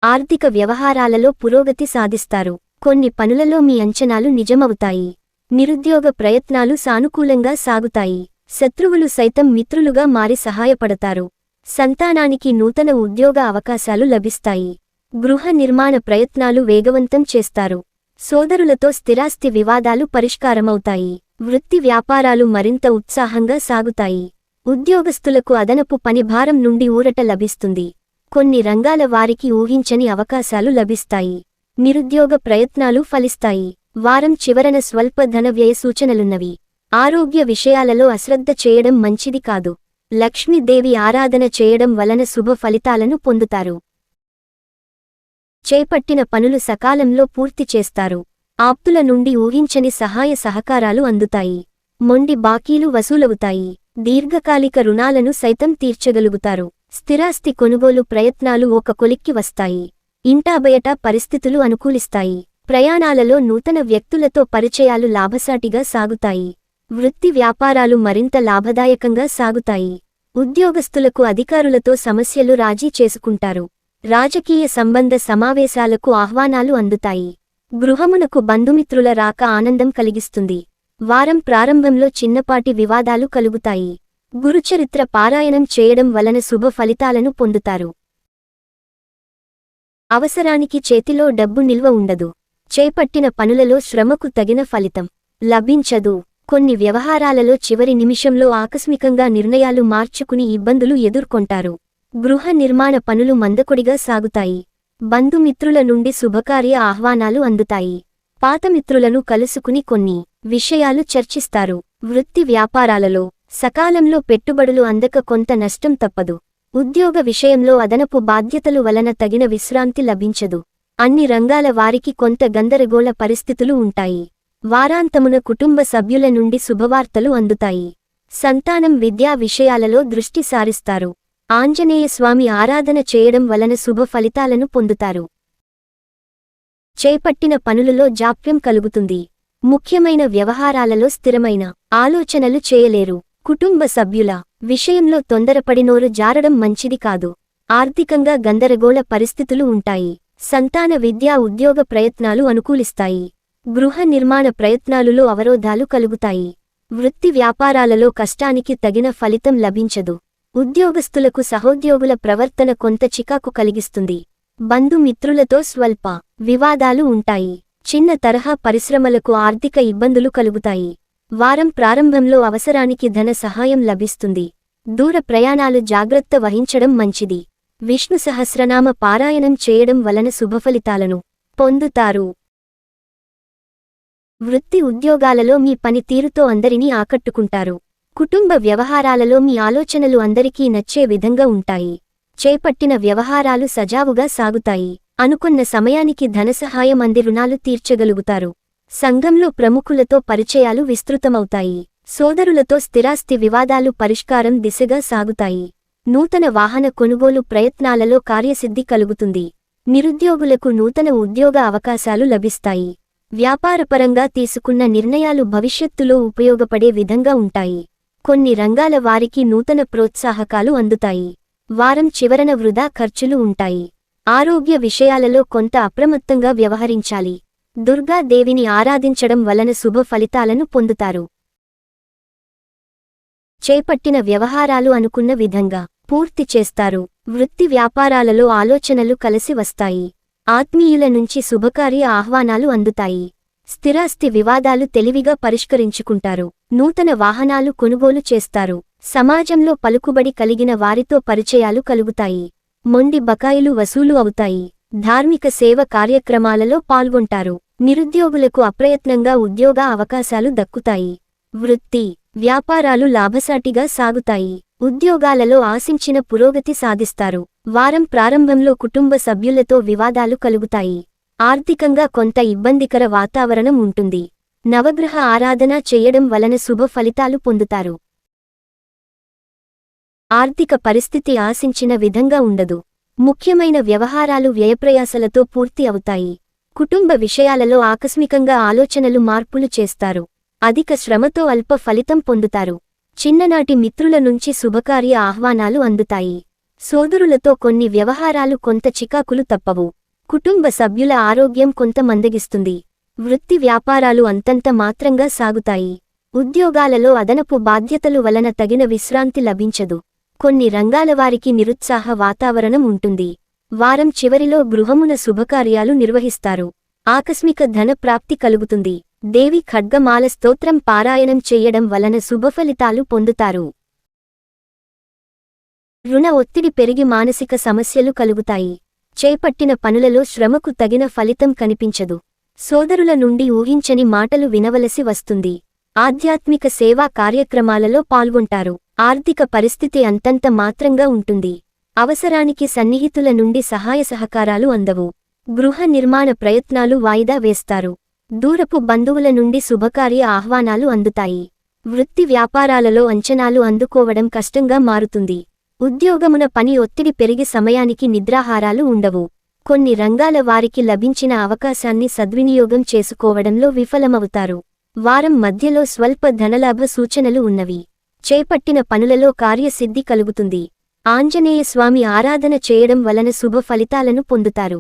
ఆర్థిక వ్యవహారాలలో పురోగతి సాధిస్తారు. కొన్ని పనులలో మీ అంచనాలు నిజమవుతాయి. నిరుద్యోగ ప్రయత్నాలు సానుకూలంగా సాగుతాయి. శత్రువులు సైతం మిత్రులుగా మారి సహాయపడతారు. సంతానానికి నూతన ఉద్యోగ అవకాశాలు లభిస్తాయి. గృహ నిర్మాణ ప్రయత్నాలు వేగవంతం చేస్తారు. సోదరులతో స్థిరాస్తి వివాదాలు పరిష్కారమవుతాయి. వృత్తి వ్యాపారాలు మరింత ఉత్సాహంగా సాగుతాయి. ఉద్యోగస్తులకు అదనపు పనిభారం నుండి ఊరట లభిస్తుంది. కొన్ని రంగాల వారికి ఊహించని అవకాశాలు లభిస్తాయి. నిరుద్యోగ ప్రయత్నాలు ఫలిస్తాయి. వారం చివరన స్వల్ప ధన వ్యయ సూచనలున్నవి. ఆరోగ్య విషయాలలో అశ్రద్ధ చేయడం మంచిది కాదు. లక్ష్మీదేవి ఆరాధన చేయడం వలన శుభ ఫలితాలను పొందుతారు. చేపట్టిన పనులు సకాలంలో పూర్తి చేస్తారు. ఆప్తుల నుండి ఊహించని సహాయ సహకారాలు అందుతాయి. మొండి బాకీలు వసూలవుతాయి. దీర్ఘకాలిక రుణాలను సైతం తీర్చగలుగుతారు. స్థిరాస్తి కొనుగోలు ప్రయత్నాలు ఒక కొలిక్కి వస్తాయి. ఇంటాబయట పరిస్థితులు అనుకూలిస్తాయి. ప్రయాణాలలో నూతన వ్యక్తులతో పరిచయాలు లాభసాటిగా సాగుతాయి. వృత్తి వ్యాపారాలు మరింత లాభదాయకంగా సాగుతాయి. ఉద్యోగస్తులకు అధికారులతో సమస్యలు రాజీ చేసుకుంటారు. రాజకీయ సంబంధ సమావేశాలకు ఆహ్వానాలు అందుతాయి. గృహమునకు బంధుమిత్రుల రాక ఆనందం కలిగిస్తుంది. వారం ప్రారంభంలో చిన్నపాటి వివాదాలు కలుగుతాయి. గురుచరిత్ర పారాయణం చేయడం వలన శుభ ఫలితాలను పొందుతారు. అవసరానికి చేతిలో డబ్బు నిల్వ ఉండదు. చేపట్టిన పనులలో శ్రమకు తగిన ఫలితం లభించదు. కొన్ని వ్యవహారాలలో చివరి నిమిషంలో ఆకస్మికంగా నిర్ణయాలు మార్చుకుని ఇబ్బందులు ఎదుర్కొంటారు. గృహ నిర్మాణ పనులు మందకొడిగా సాగుతాయి. బంధుమిత్రుల నుండి శుభకార్య ఆహ్వానాలు అందుతాయి. పాతమిత్రులను కలుసుకుని కొన్ని విషయాలు చర్చిస్తారు. వృత్తి వ్యాపారాలలో సకాలంలో పెట్టుబడులు అందక కొంత నష్టం తప్పదు. ఉద్యోగ విషయంలో అదనపు బాధ్యతలు వలన తగిన విశ్రాంతి లభించదు. అన్ని రంగాల వారికి కొంత గందరగోళ పరిస్థితులు ఉంటాయి. వారాంతమున కుటుంబ సభ్యుల నుండి శుభవార్తలు అందుతాయి. సంతానం విద్యా విషయాలలో దృష్టి సారిస్తారు. ఆంజనేయస్వామి ఆరాధన చేయడం వలన శుభ ఫలితాలను పొందుతారు. చేపట్టిన పనులలో జాప్యం కలుగుతుంది. ముఖ్యమైన వ్యవహారాలలో స్థిరమైన ఆలోచనలు చేయలేరు. కుటుంబ సభ్యుల విషయంలో తొందరపడి నోరు జారడం మంచిది కాదు. ఆర్థికంగా గందరగోళ పరిస్థితులు ఉంటాయి. సంతాన విద్యా ఉద్యోగ ప్రయత్నాలు అనుకూలిస్తాయి. గృహ నిర్మాణ ప్రయత్నాలులో అవరోధాలు కలుగుతాయి. వృత్తి వ్యాపారాలలో కష్టానికి తగిన ఫలితం లభించదు. ఉద్యోగస్తులకు సహోద్యోగుల ప్రవర్తన కొంత చికాకు కలిగిస్తుంది. బంధుమిత్రులతో స్వల్ప వివాదాలు ఉంటాయి. చిన్న తరహా పరిశ్రమలకు ఆర్థిక ఇబ్బందులు కలుగుతాయి. వారం ప్రారంభంలో అవసరానికి ధన సహాయం లభిస్తుంది. దూర ప్రయాణాలు జాగ్రత్త వహించడం మంచిది. విష్ణు సహస్రనామ పారాయణం చేయడం వలన శుభఫలితాలను పొందుతారు. వృత్తి ఉద్యోగాలలో మీ పనితీరుతో అందరినీ ఆకట్టుకుంటారు. కుటుంబ వ్యవహారాలలో మీ ఆలోచనలు అందరికీ నచ్చే విధంగా ఉంటాయి. చేపట్టిన వ్యవహారాలు సజావుగా సాగుతాయి. అనుకున్న సమయానికి ధనసహాయం అంది రుణాలు తీర్చగలుగుతారు. సంఘంలో ప్రముఖులతో పరిచయాలు విస్తృతమవుతాయి. సోదరులతో స్థిరాస్తి వివాదాలు పరిష్కారం దిశగా సాగుతాయి. నూతన వాహన కొనుగోలు ప్రయత్నాలలో కార్యసిద్ధి కలుగుతుంది. నిరుద్యోగులకు నూతన ఉద్యోగ అవకాశాలు లభిస్తాయి. వ్యాపారపరంగా తీసుకున్న నిర్ణయాలు భవిష్యత్తులో ఉపయోగపడే విధంగా ఉంటాయి. కొన్ని రంగాల వారికి నూతన ప్రోత్సాహకాలు అందుతాయి. వారం చివరన వృధా ఖర్చులు ఉంటాయి. ఆరోగ్య విషయాలలో కొంత అప్రమత్తంగా వ్యవహరించాలి. దుర్గాదేవిని ఆరాధించడం వలన శుభ ఫలితాలను పొందుతారు. చేపట్టిన వ్యవహారాలు అనుకున్న విధంగా పూర్తి చేస్తారు. వృత్తి వ్యాపారాలలో ఆలోచనలు కలిసి వస్తాయి. ఆత్మీయుల నుంచి శుభకార్య ఆహ్వానాలు అందుతాయి. స్థిరాస్తి వివాదాలు తెలివిగా పరిష్కరించుకుంటారు. నూతన వాహనాలు కొనుగోలు చేస్తారు. సమాజంలో పలుకుబడి కలిగిన వారితో పరిచయాలు కలుగుతాయి. మొండి బకాయిలు వసూలు అవుతాయి. ధార్మిక సేవ కార్యక్రమాలలో పాల్గొంటారు. నిరుద్యోగులకు అప్రయత్నంగా ఉద్యోగ అవకాశాలు దక్కుతాయి. వృత్తి వ్యాపారాలు లాభసాటిగా సాగుతాయి. ఉద్యోగాలలో ఆశించిన పురోగతి సాధిస్తారు. వారం ప్రారంభంలో కుటుంబ సభ్యులతో వివాదాలు కలుగుతాయి. ఆర్థికంగా కొంత ఇబ్బందికర వాతావరణం ఉంటుంది. నవగ్రహ ఆరాధన చేయడం వలన శుభ ఫలితాలు పొందుతారు. ఆర్థిక పరిస్థితి ఆశించిన విధంగా ఉండదు. ముఖ్యమైన వ్యవహారాలు వ్యయప్రయాసలతో పూర్తి అవుతాయి. కుటుంబ విషయాలలో ఆకస్మికంగా ఆలోచనలు మార్పులు చేస్తారు. అధిక శ్రమతో అల్ప ఫలితం పొందుతారు. చిన్ననాటి మిత్రుల నుంచి శుభకార్య ఆహ్వానాలు అందుతాయి. సోదరులతో కొన్ని వ్యవహారాలు కొంత చికాకులు తప్పవు. కుటుంబ సభ్యుల ఆరోగ్యం కొంత మందగిస్తుంది. వృత్తి వ్యాపారాలు అంతంత మాత్రంగా సాగుతాయి. ఉద్యోగాలలో అదనపు బాధ్యతలు వలన తగిన విశ్రాంతి లభించదు. కొన్ని రంగాల వారికి నిరుత్సాహ వాతావరణం ఉంటుంది. వారం చివరిలో గృహమున శుభకార్యాలు నిర్వహిస్తారు. ఆకస్మిక ధన ప్రాప్తి కలుగుతుంది. దేవి ఖడ్గమాల స్తోత్రం పారాయణం చెయ్యడం వలన శుభఫలితాలు పొందుతారు. రుణ ఒత్తిడి పెరిగి మానసిక సమస్యలు కలుగుతాయి. చేపట్టిన పనులలో శ్రమకు తగిన ఫలితం కనిపించదు. సోదరుల నుండి ఊహించని మాటలు వినవలసి వస్తుంది. ఆధ్యాత్మిక సేవా కార్యక్రమాలలో పాల్గొంటారు. ఆర్థిక పరిస్థితి అంతంత మాత్రంగా ఉంటుంది. అవసరానికి సన్నిహితుల నుండి సహాయ సహకారాలు అందవు. గృహ నిర్మాణ ప్రయత్నాలు వాయిదా వేస్తారు. దూరపు బంధువుల నుండి శుభకార్య ఆహ్వానాలు అందుతాయి. వృత్తి వ్యాపారాలలో అంచనాలు అందుకోవడం కష్టంగా మారుతుంది. ఉద్యోగమున పని ఒత్తిడి పెరిగి సమయానికి నిద్రాహారాలు ఉండవు. కొన్ని రంగాల వారికి లభించిన అవకాశాన్ని సద్వినియోగం చేసుకోవడంలో విఫలమవుతారు. వారం మధ్యలో స్వల్ప ధనలాభ సూచనలు ఉన్నవి. చేపట్టిన పనులలో కార్యసిద్ధి కలుగుతుంది. ఆంజనేయ స్వామి ఆరాధన చేయడం వలన శుభ ఫలితాలను పొందుతారు.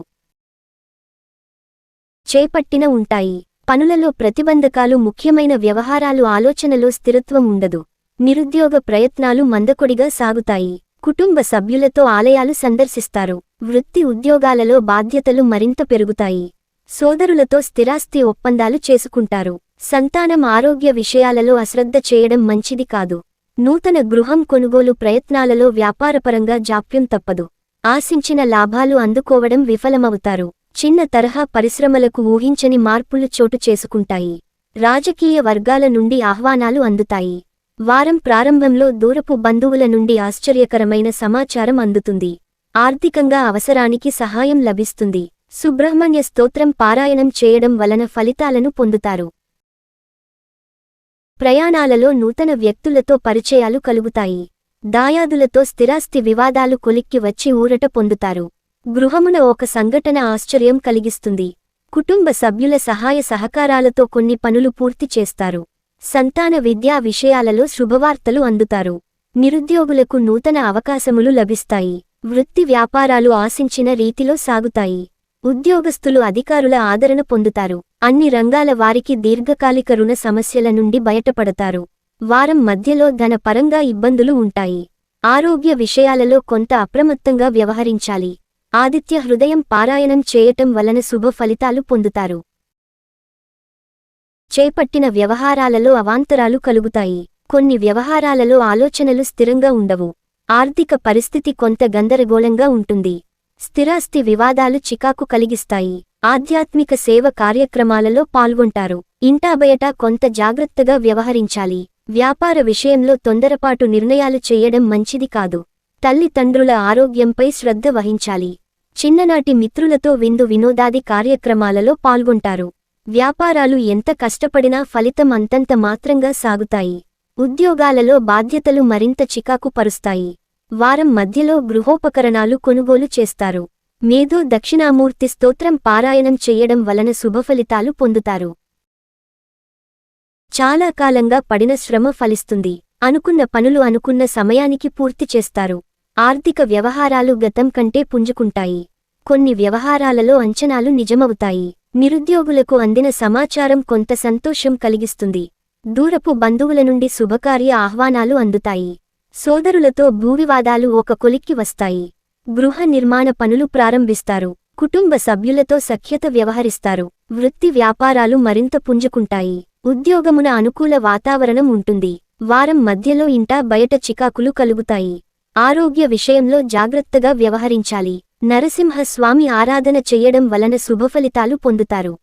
చేపట్టిన ఉంటాయి. పనులలో ప్రతిబంధకాలు ముఖ్యమైన వ్యవహారాలు ఆలోచనలో స్థిరత్వం ఉండదు. నిరుద్యోగ ప్రయత్నాలు మందకొడిగా సాగుతాయి. కుటుంబ సభ్యులతో ఆలయాలు సందర్శిస్తారు. వృత్తి ఉద్యోగాలలో బాధ్యతలు మరింత పెరుగుతాయి. సోదరులతో స్థిరాస్తి ఒప్పందాలు చేసుకుంటారు. సంతానం ఆరోగ్య విషయాలలో అశ్రద్ధ చేయడం మంచిది కాదు. నూతన గృహం కొనుగోలు ప్రయత్నాలలో వ్యాపారపరంగా జాప్యం తప్పదు. ఆశించిన లాభాలు అందుకోవడం విఫలమవుతారు. చిన్న తరహా పరిశ్రమలకు ఊహించని మార్పులు చోటు చేసుకుంటాయి. రాజకీయ వర్గాల నుండి ఆహ్వానాలు అందుతాయి. వారం ప్రారంభంలో దూరపు బంధువుల నుండి ఆశ్చర్యకరమైన సమాచారం అందుతుంది. ఆర్థికంగా అవసరానికి సహాయం లభిస్తుంది. సుబ్రహ్మణ్య స్తోత్రం పారాయణం చేయడం వలన ఫలితాలను పొందుతారు. ప్రయాణాలలో నూతన వ్యక్తులతో పరిచయాలు కలుగుతాయి. దాయాదులతో స్థిరాస్తి వివాదాలు కొలిక్కి వచ్చి ఊరట పొందుతారు. గృహమున ఒక సంఘటన ఆశ్చర్యం కలిగిస్తుంది. కుటుంబ సభ్యుల సహాయ సహకారాలతో కొన్ని పనులు పూర్తి చేస్తారు. సంతాన విద్యా విషయాలలో శుభవార్తలు అందుతారు. నిరుద్యోగులకు నూతన అవకాశములు లభిస్తాయి. వృత్తి వ్యాపారాలు ఆశించిన రీతిలో సాగుతాయి. ఉద్యోగస్తులు అధికారుల ఆదరణ పొందుతారు. అన్ని రంగాల వారికి దీర్ఘకాలిక రుణ సమస్యల నుండి బయటపడతారు. వారం మధ్యలో ధన పరంగా ఇబ్బందులు ఉంటాయి. ఆరోగ్య విషయాలలో కొంత అప్రమత్తంగా వ్యవహరించాలి. ఆదిత్య హృదయం పారాయణం చేయటం వలన శుభ ఫలితాలు పొందుతారు. చేపట్టిన వ్యవహారాలలో అవాంతరాలు కలుగుతాయి. కొన్ని వ్యవహారాలలో ఆలోచనలు స్థిరంగా ఉండవు. ఆర్థిక పరిస్థితి కొంత గందరగోళంగా ఉంటుంది. స్థిరాస్తి వివాదాలు చికాకు కలిగిస్తాయి. ఆధ్యాత్మిక సేవ కార్యక్రమాలలో పాల్గొంటారు. ఇంటాబయట కొంత జాగ్రత్తగా వ్యవహరించాలి. వ్యాపార విషయంలో తొందరపాటు నిర్ణయాలు చేయడం మంచిది కాదు. తల్లిదండ్రుల ఆరోగ్యంపై శ్రద్ధ వహించాలి. చిన్ననాటి మిత్రులతో విందు వినోదాది కార్యక్రమాలలో పాల్గొంటారు. వ్యాపారాలు ఎంత కష్టపడినా ఫలితం అంతంత మాత్రంగా సాగుతాయి. ఉద్యోగాలలో బాధ్యతలు మరింత చికాకు పరుస్తాయి. వారం మధ్యలో గృహోపకరణాలు కొనుగోలు చేస్తారు. మేధో దక్షిణామూర్తి స్తోత్రం పారాయణం చెయ్యడం వలన శుభఫలితాలు పొందుతారు. చాలా కాలంగా పడిన శ్రమ ఫలిస్తుంది. అనుకున్న పనులు అనుకున్న సమయానికి పూర్తి చేస్తారు. ఆర్థిక వ్యవహారాలు గతం కంటే పుంజుకుంటాయి. కొన్ని వ్యవహారాలలో అంచనాలు నిజమవుతాయి. నిరుద్యోగులకు అందిన సమాచారం కొంత సంతోషం కలిగిస్తుంది. దూరపు బంధువుల నుండి శుభకార్య ఆహ్వానాలు అందుతాయి. సోదరులతో భూవివాదాలు ఒక కొలిక్కి వస్తాయి. గృహ నిర్మాణ పనులు ప్రారంభిస్తారు. కుటుంబ సభ్యులతో సఖ్యత వ్యవహరిస్తారు. వృత్తి వ్యాపారాలు మరింత పుంజుకుంటాయి. ఉద్యోగమున అనుకూల వాతావరణం ఉంటుంది. వారం మధ్యలో ఇంటా బయట చికాకులు కలుగుతాయి. ఆరోగ్య విషయంలో జాగ్రత్తగా వ్యవహరించాలి. నరసింహ స్వామి ఆరాధన చెయ్యడం వలన శుభఫలితాలు పొందుతారు.